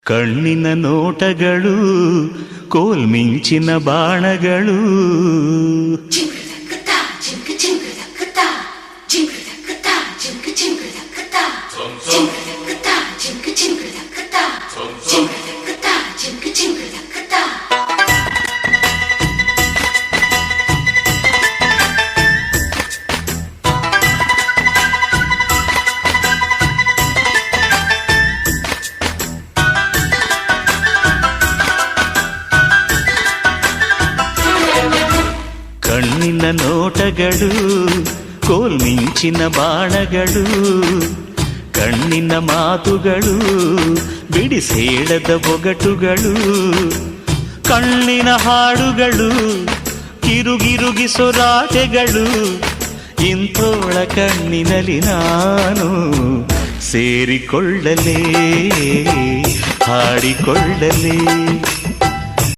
ಕಣ್ಣಿನ ನೋಟಗಳು ಕೋಲ್ಮಿಂಚಿನ ಬಾಣಗಳು. ಕಣ್ಣಿನ ನೋಟಗಳು ಕೋಲ್ಮಿಂಚಿನ ಬಾಣಗಳು, ಕಣ್ಣಿನ ಮಾತುಗಳು ಬಿಡಿಸೇಳದ ಬೊಗಟುಗಳು, ಕಣ್ಣಿನ ಹಾಡುಗಳು ಕಿರುಗಿರುಗಿಸೋ ರಾಟೆಗಳು. ಇಂಥೋಳ ಕಣ್ಣಿನಲ್ಲಿ ನಾನು ಸೇರಿಕೊಳ್ಳಲೇ, ಹಾಡಿಕೊಳ್ಳಲೇ.